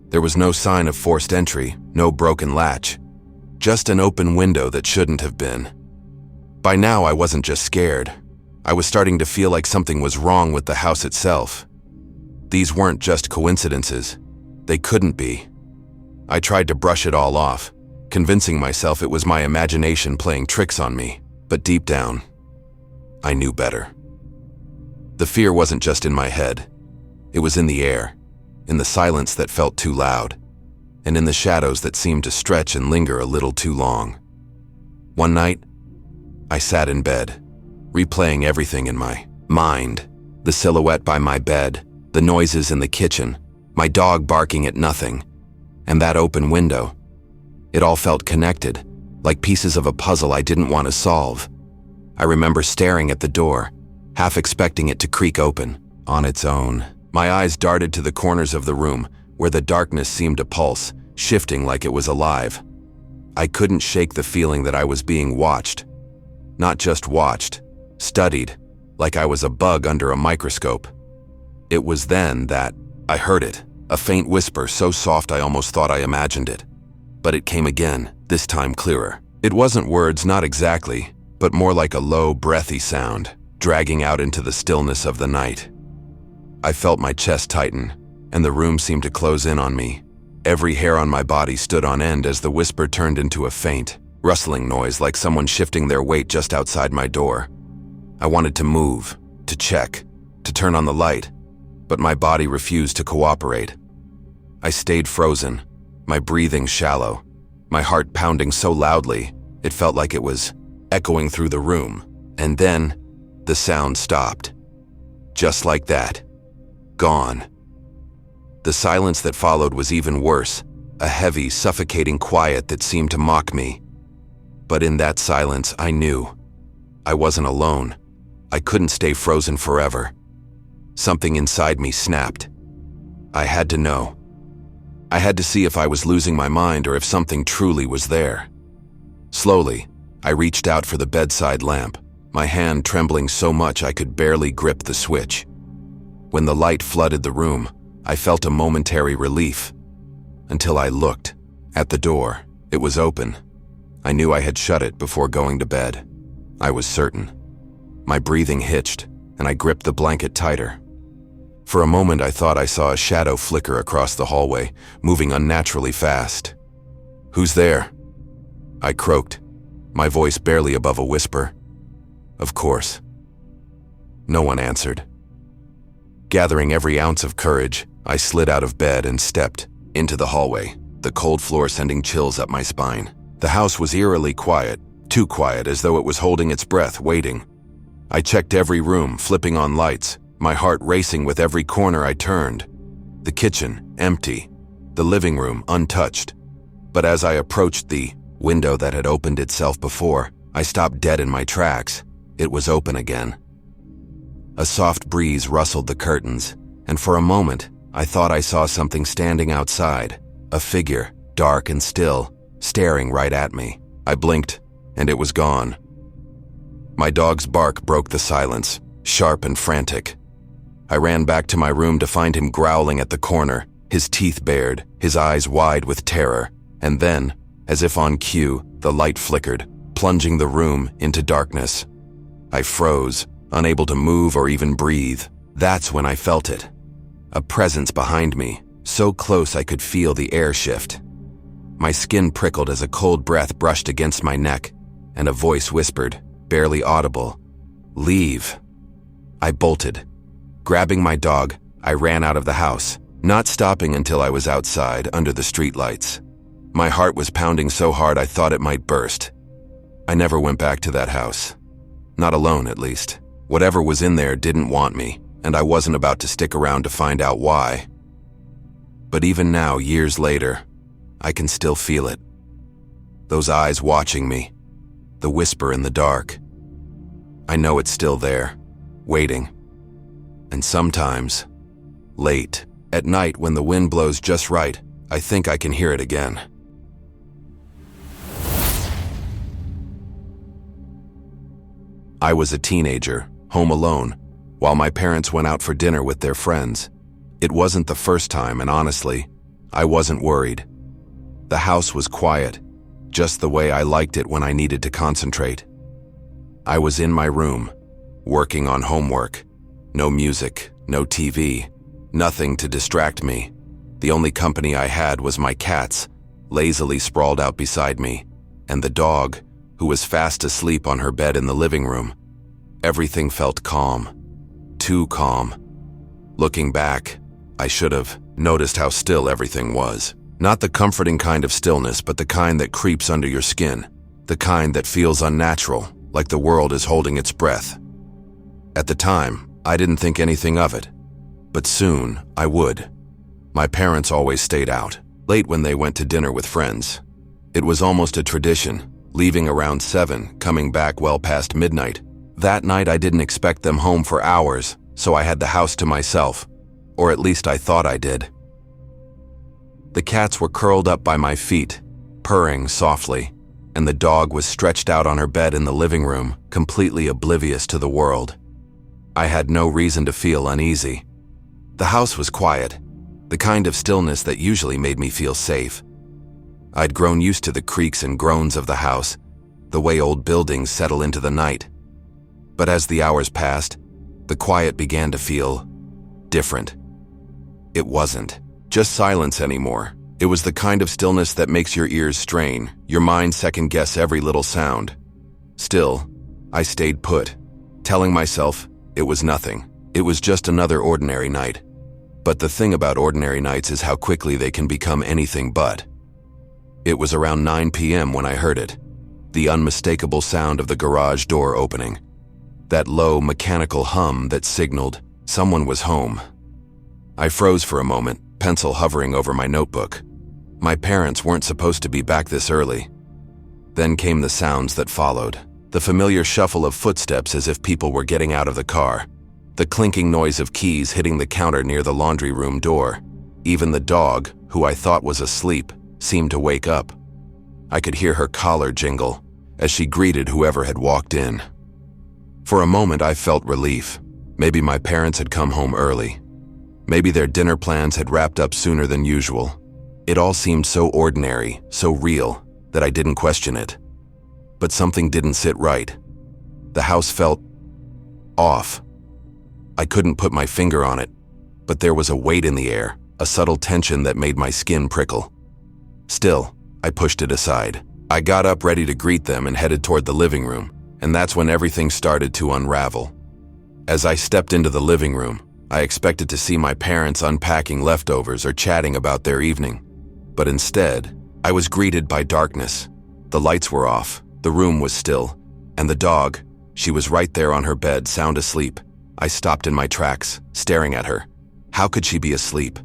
There was no sign of forced entry, no broken latch. Just an open window that shouldn't have been. By now, I wasn't just scared. I was starting to feel like something was wrong with the house itself. These weren't just coincidences. They couldn't be. I tried to brush it all off, convincing myself it was my imagination playing tricks on me. But deep down, I knew better. The fear wasn't just in my head. It was in the air, in the silence that felt too loud, and in the shadows that seemed to stretch and linger a little too long. One night, I sat in bed, replaying everything in my mind. The silhouette by my bed, the noises in the kitchen, my dog barking at nothing, and that open window. It all felt connected, like pieces of a puzzle I didn't want to solve. I remember staring at the door, half expecting it to creak open on its own. My eyes darted to the corners of the room, where the darkness seemed to pulse, shifting like it was alive. I couldn't shake the feeling that I was being watched. Not just watched, studied, like I was a bug under a microscope. It was then that I heard it, a faint whisper so soft I almost thought I imagined it. But it came again, this time clearer. It wasn't words, not exactly, but more like a low, breathy sound, dragging out into the stillness of the night. I felt my chest tighten, and the room seemed to close in on me. Every hair on my body stood on end as the whisper turned into a faint, rustling noise like someone shifting their weight just outside my door. I wanted to move, to check, to turn on the light, but my body refused to cooperate. I stayed frozen, my breathing shallow, my heart pounding so loudly it felt like it was echoing through the room. And then the sound stopped. Just like that. Gone. The silence that followed was even worse, a heavy, suffocating quiet that seemed to mock me. But in that silence, I knew. I wasn't alone. I couldn't stay frozen forever. Something inside me snapped. I had to know. I had to see if I was losing my mind or if something truly was there. Slowly, I reached out for the bedside lamp, my hand trembling so much I could barely grip the switch. When the light flooded the room, I felt a momentary relief. Until I looked. At the door, it was open. I knew I had shut it before going to bed. I was certain. My breathing hitched, and I gripped the blanket tighter. For a moment, I thought I saw a shadow flicker across the hallway, moving unnaturally fast. "Who's there?" I croaked, my voice barely above a whisper. Of course. No one answered. Gathering every ounce of courage, I slid out of bed and stepped into the hallway, the cold floor sending chills up my spine. The house was eerily quiet, too quiet as though it was holding its breath, waiting. I checked every room, flipping on lights, my heart racing with every corner I turned. The kitchen, empty. The living room, untouched. But as I approached the window that had opened itself before, I stopped dead in my tracks. It was open again. A soft breeze rustled the curtains, and for a moment, I thought I saw something standing outside, a figure, dark and still, staring right at me. I blinked, and it was gone. My dog's bark broke the silence, sharp and frantic. I ran back to my room to find him growling at the corner, his teeth bared, his eyes wide with terror, and then, as if on cue, the light flickered, plunging the room into darkness. I froze, unable to move or even breathe. That's when I felt it. A presence behind me, so close I could feel the air shift. My skin prickled as a cold breath brushed against my neck, and a voice whispered, barely audible, "Leave." I bolted. Grabbing my dog, I ran out of the house, not stopping until I was outside under the streetlights. My heart was pounding so hard I thought it might burst. I never went back to that house. Not alone, at least. Whatever was in there didn't want me, and I wasn't about to stick around to find out why. But even now, years later, I can still feel it. Those eyes watching me, the whisper in the dark. I know it's still there, waiting. And sometimes, late, at night when the wind blows just right, I think I can hear it again. I was a teenager, home alone, while my parents went out for dinner with their friends. It wasn't the first time, and honestly, I wasn't worried. The house was quiet, just the way I liked it when I needed to concentrate. I was in my room, working on homework. No music, no TV, nothing to distract me. The only company I had was my cats, lazily sprawled out beside me, and the dog, who was fast asleep on her bed in the living room. Everything felt calm. Too calm. Looking back, I should have noticed how still everything was. Not the comforting kind of stillness, but the kind that creeps under your skin. The kind that feels unnatural, like the world is holding its breath. At the time, I didn't think anything of it. But soon, I would. My parents always stayed out, late when they went to dinner with friends. It was almost a tradition, leaving around 7, coming back well past midnight. That night I didn't expect them home for hours, so I had the house to myself. Or at least I thought I did. The cats were curled up by my feet, purring softly, and the dog was stretched out on her bed in the living room, completely oblivious to the world. I had no reason to feel uneasy. The house was quiet, the kind of stillness that usually made me feel safe. I'd grown used to the creaks and groans of the house, the way old buildings settle into the night. But as the hours passed, the quiet began to feel different. It wasn't just silence anymore. It was the kind of stillness that makes your ears strain, your mind second-guess every little sound. Still, I stayed put, telling myself it was nothing. It was just another ordinary night. But the thing about ordinary nights is how quickly they can become anything but. It was around 9 p.m. when I heard it, the unmistakable sound of the garage door opening. That low, mechanical hum that signaled someone was home. I froze for a moment, pencil hovering over my notebook. My parents weren't supposed to be back this early. Then came the sounds that followed. The familiar shuffle of footsteps as if people were getting out of the car. The clinking noise of keys hitting the counter near the laundry room door. Even the dog, who I thought was asleep, seemed to wake up. I could hear her collar jingle as she greeted whoever had walked in. For a moment I felt relief. Maybe my parents had come home early. Maybe their dinner plans had wrapped up sooner than usual. It all seemed so ordinary, so real, that I didn't question it. But something didn't sit right. The house felt off. I couldn't put my finger on it, but there was a weight in the air, a subtle tension that made my skin prickle. Still, I pushed it aside. I got up ready to greet them and headed toward the living room, and that's when everything started to unravel. As I stepped into the living room, I expected to see my parents unpacking leftovers or chatting about their evening. But instead, I was greeted by darkness. The lights were off, the room was still, and the dog, she was right there on her bed, sound asleep. I stopped in my tracks, staring at her. How could she be asleep?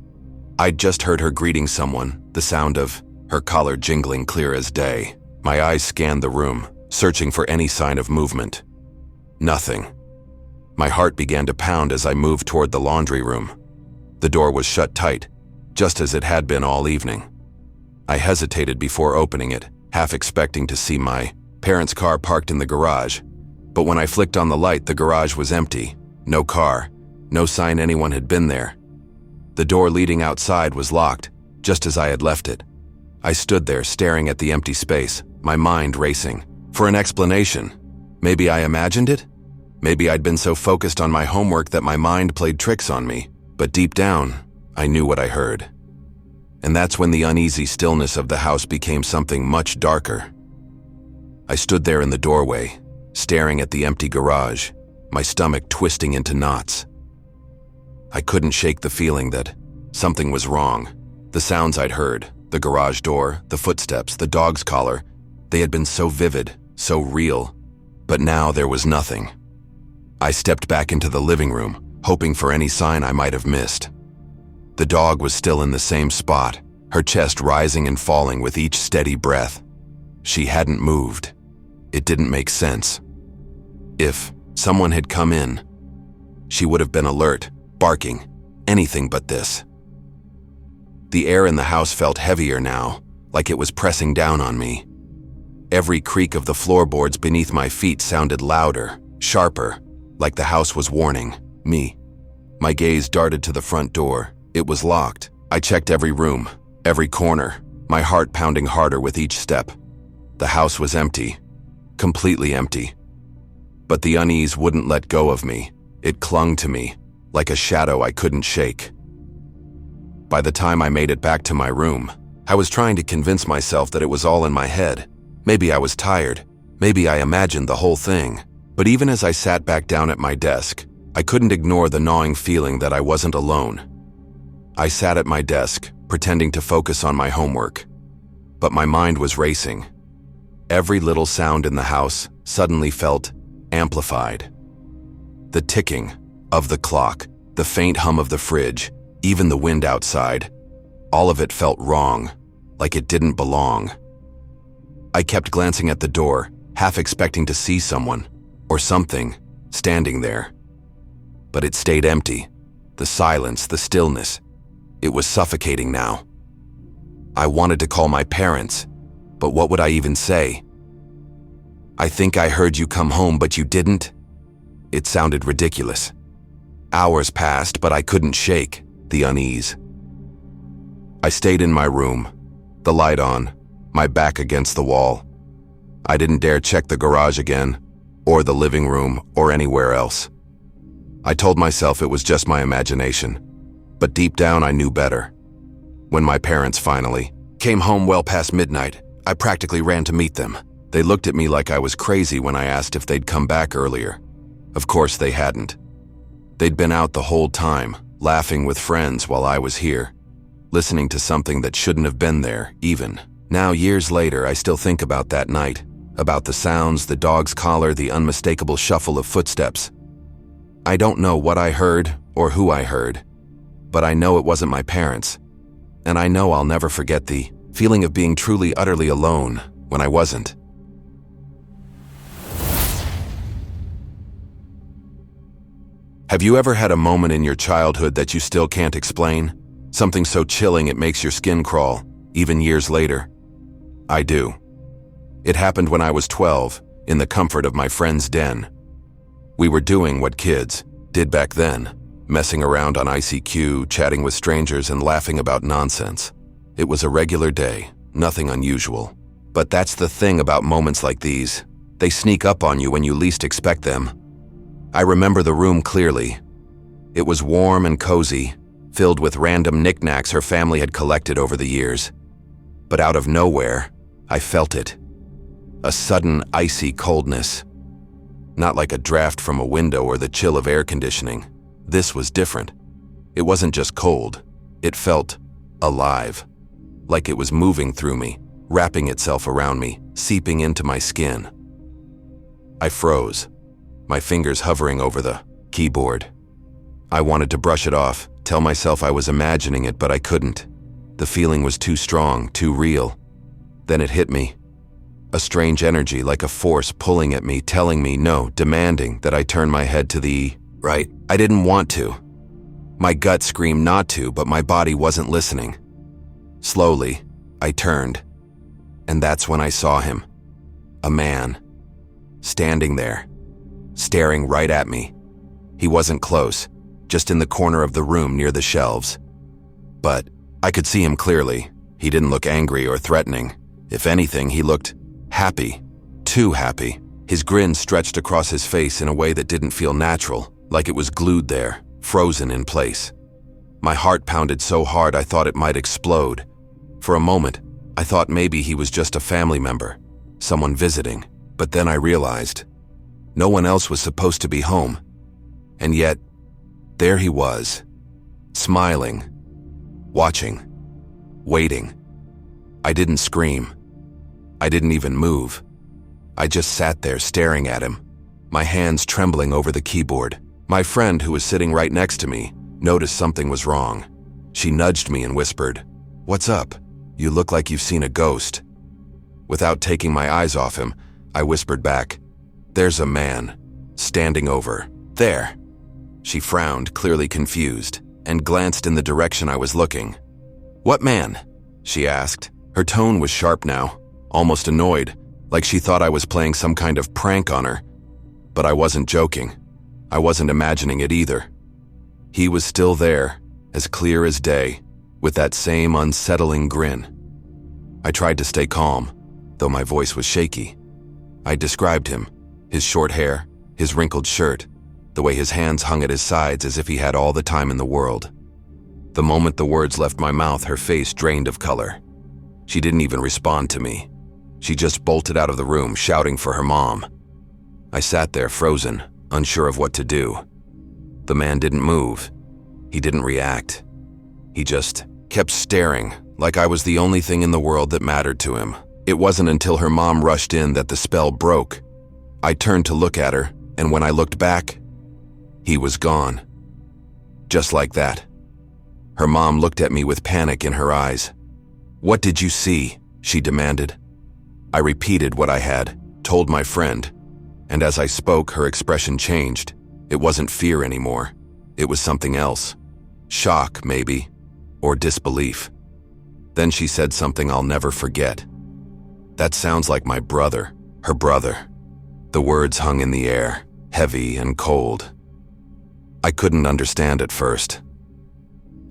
I'd just heard her greeting someone, the sound of her collar jingling clear as day. My eyes scanned the room, searching for any sign of movement. Nothing. My heart began to pound as I moved toward the laundry room. The door was shut tight, just as it had been all evening. I hesitated before opening it, half expecting to see my parents' car parked in the garage. But when I flicked on the light, the garage was empty. No car, no sign anyone had been there. The door leading outside was locked, just as I had left it. I stood there staring at the empty space, my mind racing. For an explanation. Maybe I imagined it? Maybe I'd been so focused on my homework that my mind played tricks on me. But deep down, I knew what I heard. And that's when the uneasy stillness of the house became something much darker. I stood there in the doorway, staring at the empty garage, my stomach twisting into knots. I couldn't shake the feeling that something was wrong. The sounds I'd heard, the garage door, the footsteps, the dog's collar, they had been so vivid, so real. But now there was nothing. I stepped back into the living room, hoping for any sign I might have missed. The dog was still in the same spot, her chest rising and falling with each steady breath. She hadn't moved. It didn't make sense. If someone had come in, she would have been alert, barking, anything but this. The air in the house felt heavier now, like it was pressing down on me. Every creak of the floorboards beneath my feet sounded louder, sharper, like the house was warning me. My gaze darted to the front door. It was locked. I checked every room, every corner, my heart pounding harder with each step. The house was empty, completely empty. But the unease wouldn't let go of me. It clung to me, like a shadow I couldn't shake. By the time I made it back to my room, I was trying to convince myself that it was all in my head. Maybe I was tired. Maybe I imagined the whole thing. But even as I sat back down at my desk, I couldn't ignore the gnawing feeling that I wasn't alone. I sat at my desk, pretending to focus on my homework. But my mind was racing. Every little sound in the house suddenly felt amplified. The ticking of the clock, the faint hum of the fridge, even the wind outside. All of it felt wrong, like it didn't belong. I kept glancing at the door, half expecting to see someone, or something, standing there. But it stayed empty. The silence, the stillness. It was suffocating now. I wanted to call my parents, but what would I even say? "I think I heard you come home, but you didn't?" It sounded ridiculous. Hours passed, but I couldn't shake the unease. I stayed in my room, the light on, my back against the wall. I didn't dare check the garage again, or the living room, or anywhere else. I told myself it was just my imagination, but deep down I knew better. When my parents finally came home well past midnight, I practically ran to meet them. They looked at me like I was crazy when I asked if they'd come back earlier. Of course they hadn't. They'd been out the whole time, laughing with friends while I was here, listening to something that shouldn't have been there, even. Now, years later, I still think about that night, about the sounds, the dog's collar, the unmistakable shuffle of footsteps. I don't know what I heard or who I heard, but I know it wasn't my parents. And I know I'll never forget the feeling of being truly, utterly alone when I wasn't. Have you ever had a moment in your childhood that you still can't explain? Something so chilling it makes your skin crawl, even years later? I do. It happened when I was 12, in the comfort of my friend's den. We were doing what kids did back then, messing around on ICQ, chatting with strangers, and laughing about nonsense. It was a regular day, nothing unusual. But that's the thing about moments like these. They sneak up on you when you least expect them. I remember the room clearly. It was warm and cozy, filled with random knickknacks her family had collected over the years. But out of nowhere, I felt it. A sudden icy coldness. Not like a draft from a window or the chill of air conditioning. This was different. It wasn't just cold. It felt alive. Like it was moving through me, wrapping itself around me, seeping into my skin. I froze, my fingers hovering over the keyboard. I wanted to brush it off, tell myself I was imagining it, but I couldn't. The feeling was too strong, too real. Then it hit me. A strange energy, like a force pulling at me, telling me no, demanding that I turn my head to the right. I didn't want to. My gut screamed not to, but my body wasn't listening. Slowly, I turned, and that's when I saw him. A man, standing there, staring right at me. He wasn't close, just in the corner of the room near the shelves. But I could see him clearly. He didn't look angry or threatening. If anything, he looked happy, too happy. His grin stretched across his face in a way that didn't feel natural, like it was glued there, frozen in place. My heart pounded so hard I thought it might explode. For a moment, I thought maybe he was just a family member, someone visiting. But then I realized no one else was supposed to be home. And yet, there he was, smiling, watching, waiting. I didn't scream. I didn't even move. I just sat there staring at him, my hands trembling over the keyboard. My friend, who was sitting right next to me, noticed something was wrong. She nudged me and whispered, "What's up? You look like you've seen a ghost." Without taking my eyes off him, I whispered back, "There's a man, standing over there." She frowned, clearly confused, and glanced in the direction I was looking. "What man?" she asked. Her tone was sharp now, almost annoyed, like she thought I was playing some kind of prank on her. But I wasn't joking. I wasn't imagining it either. He was still there, as clear as day, with that same unsettling grin. I tried to stay calm, though my voice was shaky. I described him, his short hair, his wrinkled shirt, the way his hands hung at his sides as if he had all the time in the world. The moment the words left my mouth, her face drained of color. She didn't even respond to me. She just bolted out of the room, shouting for her mom. I sat there frozen, unsure of what to do. The man didn't move. He didn't react. He just kept staring, like I was the only thing in the world that mattered to him. It wasn't until her mom rushed in that the spell broke. I turned to look at her, and when I looked back, he was gone. Just like that. Her mom looked at me with panic in her eyes. "What did you see?" she demanded. I repeated what I had told my friend, and as I spoke, her expression changed. It wasn't fear anymore. It was something else. Shock, maybe, or disbelief. Then she said something I'll never forget. "That sounds like my brother," her brother. The words hung in the air, heavy and cold. I couldn't understand at first.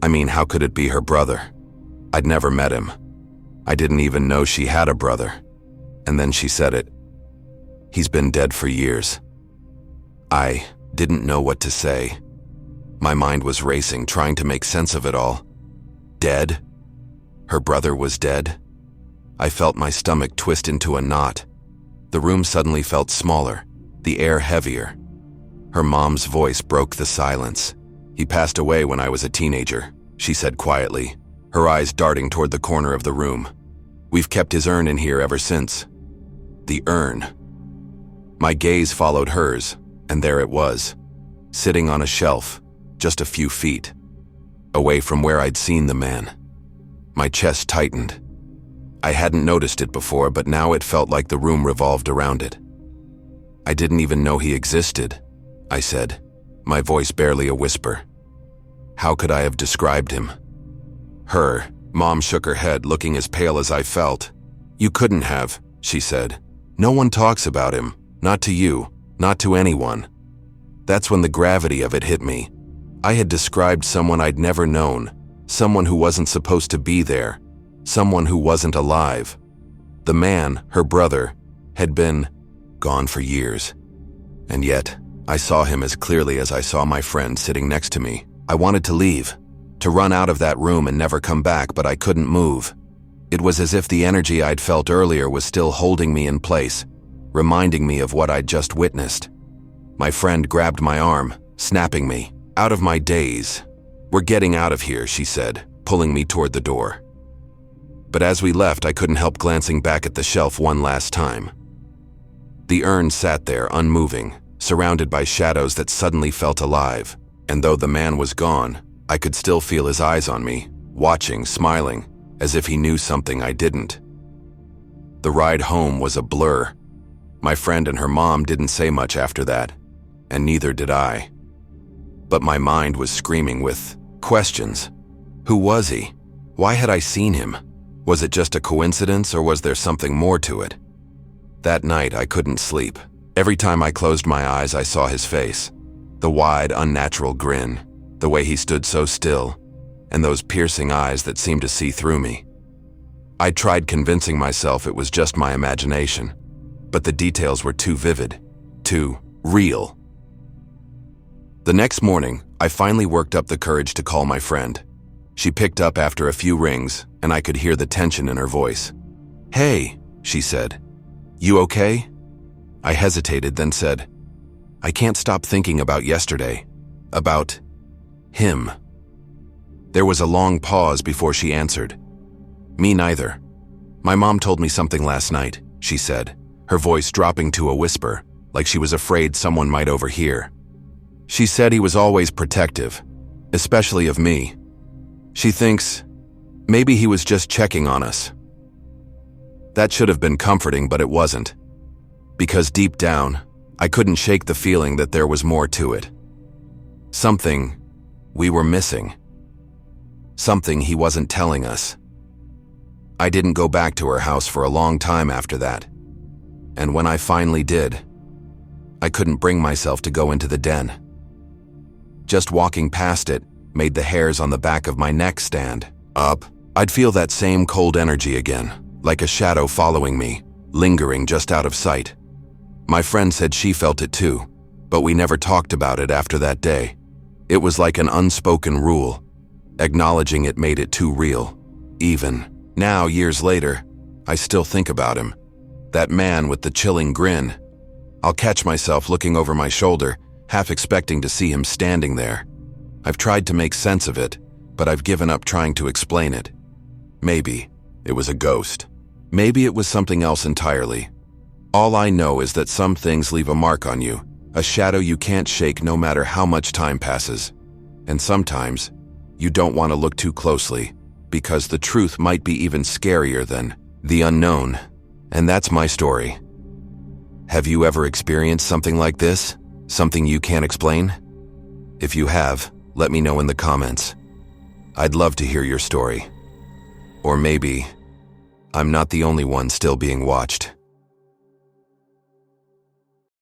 I mean, how could it be her brother? I'd never met him. I didn't even know she had a brother. And then she said it. "He's been dead for years." I didn't know what to say. My mind was racing, trying to make sense of it all. Dead? Her brother was dead? I felt my stomach twist into a knot. The room suddenly felt smaller, the air heavier. Her mom's voice broke the silence. "He passed away when I was a teenager," she said quietly, her eyes darting toward the corner of the room. "We've kept his urn in here ever since." The urn. My gaze followed hers, and there it was, sitting on a shelf, just a few feet, away from where I'd seen the man. My chest tightened. I hadn't noticed it before, but now it felt like the room revolved around it. "I didn't even know he existed," I said, my voice barely a whisper. How could I have described him? Her. Mom shook her head, looking as pale as I felt. You couldn't have, she said. No one talks about him. Not to you. Not to anyone. That's when the gravity of it hit me. I had described someone I'd never known. Someone who wasn't supposed to be there. Someone who wasn't alive. The man, her brother, had been gone for years. And yet, I saw him as clearly as I saw my friend sitting next to me. I wanted to leave, to run out of that room and never come back, but I couldn't move. It was as if the energy I'd felt earlier was still holding me in place, reminding me of what I'd just witnessed. My friend grabbed my arm, snapping me out of my daze. We're getting out of here, she said, pulling me toward the door. But as we left, I couldn't help glancing back at the shelf one last time. The urn sat there, unmoving, surrounded by shadows that suddenly felt alive. And though the man was gone, I could still feel his eyes on me, watching, smiling, as if he knew something I didn't. The ride home was a blur. My friend and her mom didn't say much after that, and neither did I. But my mind was screaming with questions. Who was he? Why had I seen him? Was it just a coincidence, or was there something more to it? That night, I couldn't sleep. Every time I closed my eyes, I saw his face. The wide, unnatural grin, the way he stood so still, and those piercing eyes that seemed to see through me. I tried convincing myself it was just my imagination, but the details were too vivid, too real. The next morning, I finally worked up the courage to call my friend. She picked up after a few rings, and I could hear the tension in her voice. Hey, she said. You okay? I hesitated, then said, I can't stop thinking about yesterday. About him. There was a long pause before she answered. Me neither. My mom told me something last night, she said, her voice dropping to a whisper, like she was afraid someone might overhear. She said he was always protective, especially of me. She thinks maybe he was just checking on us. That should have been comforting, but it wasn't. Because deep down, I couldn't shake the feeling that there was more to it. Something we were missing. Something he wasn't telling us. I didn't go back to her house for a long time after that. And when I finally did, I couldn't bring myself to go into the den. Just walking past it made the hairs on the back of my neck stand up. I'd feel that same cold energy again, like a shadow following me, lingering just out of sight. My friend said she felt it too, but we never talked about it after that day. It was like an unspoken rule. Acknowledging it made it too real. Even now, years later, I still think about him. That man with the chilling grin. I'll catch myself looking over my shoulder, half expecting to see him standing there. I've tried to make sense of it, but I've given up trying to explain it. Maybe it was a ghost. Maybe it was something else entirely. All I know is that some things leave a mark on you, a shadow you can't shake no matter how much time passes. And sometimes, you don't want to look too closely, because the truth might be even scarier than the unknown. And that's my story. Have you ever experienced something like this? Something you can't explain? If you have, let me know in the comments. I'd love to hear your story. Or maybe I'm not the only one still being watched.